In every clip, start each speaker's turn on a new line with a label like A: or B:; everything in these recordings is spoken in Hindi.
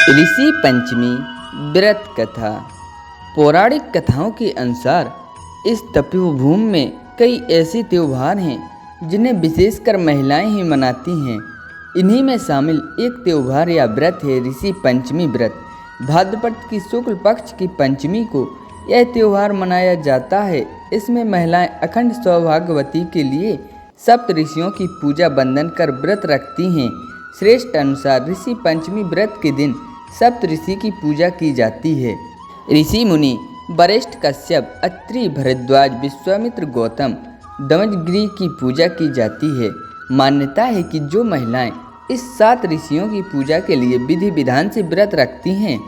A: ऋषि पंचमी व्रत कथा। पौराणिक कथाओं के अनुसार इस तपोभूमि में कई ऐसे त्योहार हैं जिन्हें विशेषकर महिलाएं ही मनाती हैं। इन्हीं में शामिल एक त्योहार या व्रत है ऋषि पंचमी व्रत। भाद्रपद की शुक्ल पक्ष की पंचमी को यह त्योहार मनाया जाता है। इसमें महिलाएं अखंड सौभाग्यवती के लिए सप्त ऋषियों की पूजा बंधन कर व्रत रखती हैं। श्रेष्ठ अनुसार ऋषि पंचमी व्रत के दिन सप्त ऋषि की पूजा की जाती है। ऋषि मुनि वरिष्ठ कश्यप, अत्रि, भरद्वाज, विश्वामित्र, गौतम, दमयंती की पूजा की जाती है। मान्यता है कि जो महिलाएं इस 7 ऋषियों की पूजा के लिए विधि विधान से व्रत रखती हैं,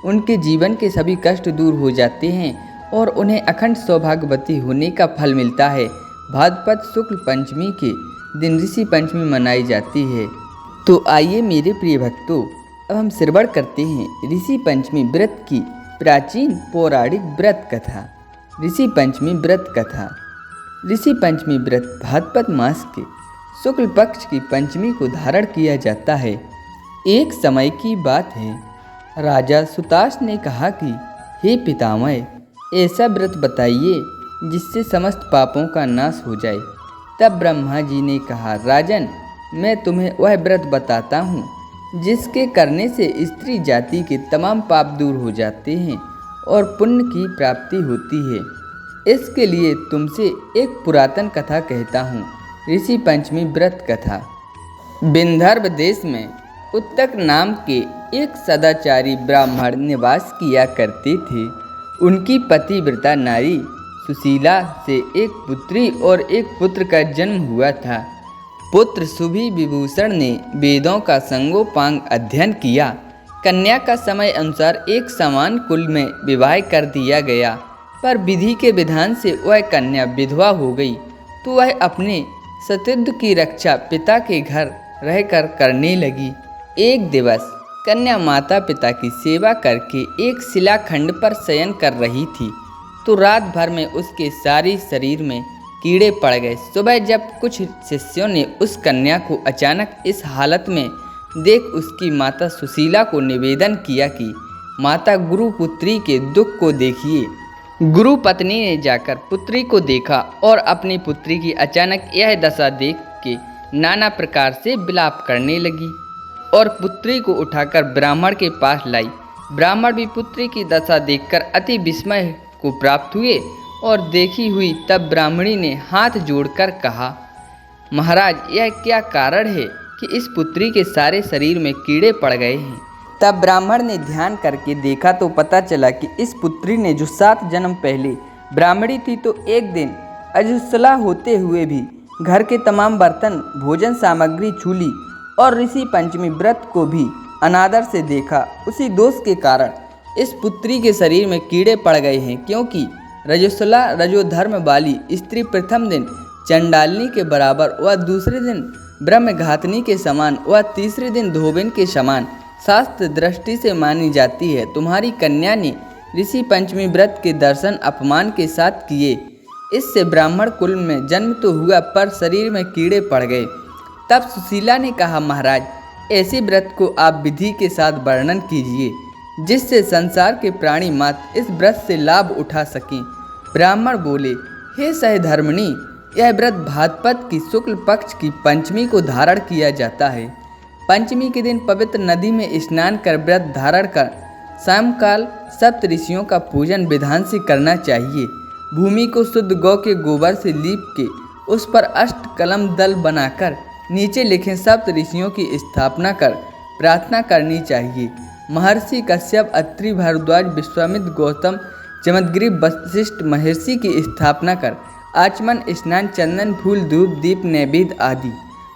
A: उनके जीवन के सभी कष्ट दूर हो जाते हैं और उन्हें अखंड सौभाग्यवती होने का फल मिलता है। भाद्रपद शुक्ल पंचमी के दिन ऋषि पंचमी मनाई जाती है। तो आइए मेरे प्रिय भक्तों, अब हम श्रवण करते हैं ऋषि पंचमी व्रत की प्राचीन पौराणिक व्रत कथा। ऋषि पंचमी व्रत कथा। ऋषि पंचमी व्रत भाद्रपद मास के शुक्ल पक्ष की पंचमी को धारण किया जाता है। एक समय की बात है, राजा सुताश ने कहा कि हे पितामह, ऐसा व्रत बताइए जिससे समस्त पापों का नाश हो जाए। तब ब्रह्मा जी ने कहा, राजन, मैं तुम्हें वह व्रत बताता हूँ जिसके करने से स्त्री जाति के तमाम पाप दूर हो जाते हैं और पुण्य की प्राप्ति होती है। इसके लिए तुमसे एक पुरातन कथा कहता हूँ। ऋषि पंचमी व्रत कथा। विंदर्भ देश में उत्तक नाम के एक सदाचारी ब्राह्मण निवास किया करते थे। उनकी पतिव्रता नारी सुशीला से एक पुत्री और एक पुत्र का जन्म हुआ था। पुत्र सुभी विभूषण ने वेदों का संगोपांग अध्ययन किया। कन्या का समय अनुसार एक समान कुल में विवाह कर दिया गया, पर विधि के विधान से वह कन्या विधवा हो गई तो वह अपने सतीत्व की रक्षा पिता के घर रहकर करने लगी। एक दिवस कन्या माता पिता की सेवा करके एक शिलाखंड पर शयन कर रही थी तो रात भर में उसके सारे शरीर में कीड़े पड़ गए। सुबह जब कुछ शिष्यों ने उस कन्या को अचानक इस हालत में देख उसकी माता सुशीला को निवेदन किया कि माता, गुरु पुत्री के दुख को देखिए। गुरु पत्नी ने जाकर पुत्री को देखा और अपनी पुत्री की अचानक यह दशा देख के नाना प्रकार से विलाप करने लगी और पुत्री को उठाकर ब्राह्मण के पास लाई। ब्राह्मण भी पुत्री की दशा देखकर अति विस्मय को प्राप्त हुए और देखी हुई तब ब्राह्मणी ने हाथ जोड़कर कहा, महाराज, यह क्या कारण है कि इस पुत्री के सारे शरीर में कीड़े पड़ गए हैं। तब ब्राह्मण ने ध्यान करके देखा तो पता चला कि इस पुत्री ने जो 7 जन्म पहले ब्राह्मणी थी तो एक दिन अजुस्सला होते हुए भी घर के तमाम बर्तन, भोजन सामग्री छू ली और ऋषि पंचमी व्रत को भी अनादर से देखा। उसी दोष के कारण इस पुत्री के शरीर में कीड़े पड़ गए हैं, क्योंकि रजस्वला रजोधर्म वाली स्त्री प्रथम दिन चंडालिनी के बराबर व दूसरे दिन ब्रह्मघातनी के समान व तीसरे दिन धोबिन के समान शास्त्र दृष्टि से मानी जाती है। तुम्हारी कन्या ने ऋषि पंचमी व्रत के दर्शन अपमान के साथ किए। इससे ब्राह्मण कुल में जन्म तो हुआ पर शरीर में कीड़े पड़ गए। तब सुशीला ने कहा, महाराज, ऐसे व्रत को आप विधि के साथ वर्णन कीजिए जिससे संसार के प्राणी मात्र इस व्रत से लाभ उठा सकें। ब्राह्मण बोले, हे सहधर्मिणी, यह व्रत भाद्रपद की शुक्ल पक्ष की पंचमी को धारण किया जाता है। पंचमी के दिन पवित्र नदी में स्नान कर व्रत धारण कर शामकाल सप्त ऋषियों का पूजन विधान से करना चाहिए। भूमि को शुद्ध गौ के गोबर से लीप के उस पर अष्ट कलम दल बनाकर नीचे लिखे सप्त ऋषियों की स्थापना कर प्रार्थना करनी चाहिए। महर्षि कश्यप, अत्रि, भरद्वाज, विश्वामित्र, गौतम, जमदग्नि, वशिष्ठ महर्षि की स्थापना कर आचमन, स्नान, चंदन, फूल, धूप, दीप, नैवेद्य आदि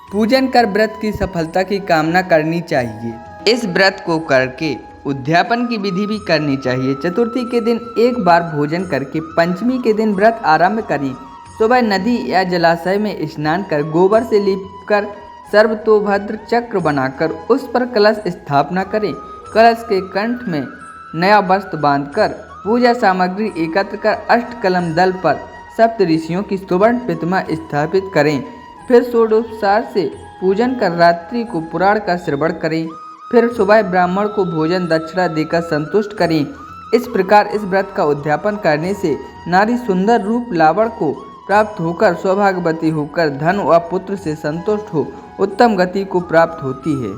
A: पूजन कर व्रत की सफलता की कामना करनी चाहिए। इस व्रत को करके उद्यापन की विधि भी करनी चाहिए। चतुर्थी के दिन एक बार भोजन करके पंचमी के दिन व्रत आरंभ करें। सुबह नदी या जलाशय में स्नान कर गोबर से लीपकर सर्वतोभद्र चक्र बनाकर उस पर कलश स्थापना करें। कलश के कंठ में नया वस्त्र बांधकर पूजा सामग्री एकत्र कर अष्ट कलम दल पर सप्त ऋषियों की सुवर्ण प्रतिमा स्थापित करें। फिर षोडशोपचार से पूजन कर रात्रि को पुराण का श्रवण करें। फिर सुबह ब्राह्मण को भोजन दक्षिणा देकर संतुष्ट करें। इस प्रकार इस व्रत का उद्यापन करने से नारी सुंदर रूप लावण को प्राप्त होकर सौभाग्यवती होकर धन व पुत्र से संतुष्ट हो उत्तम गति को प्राप्त होती है।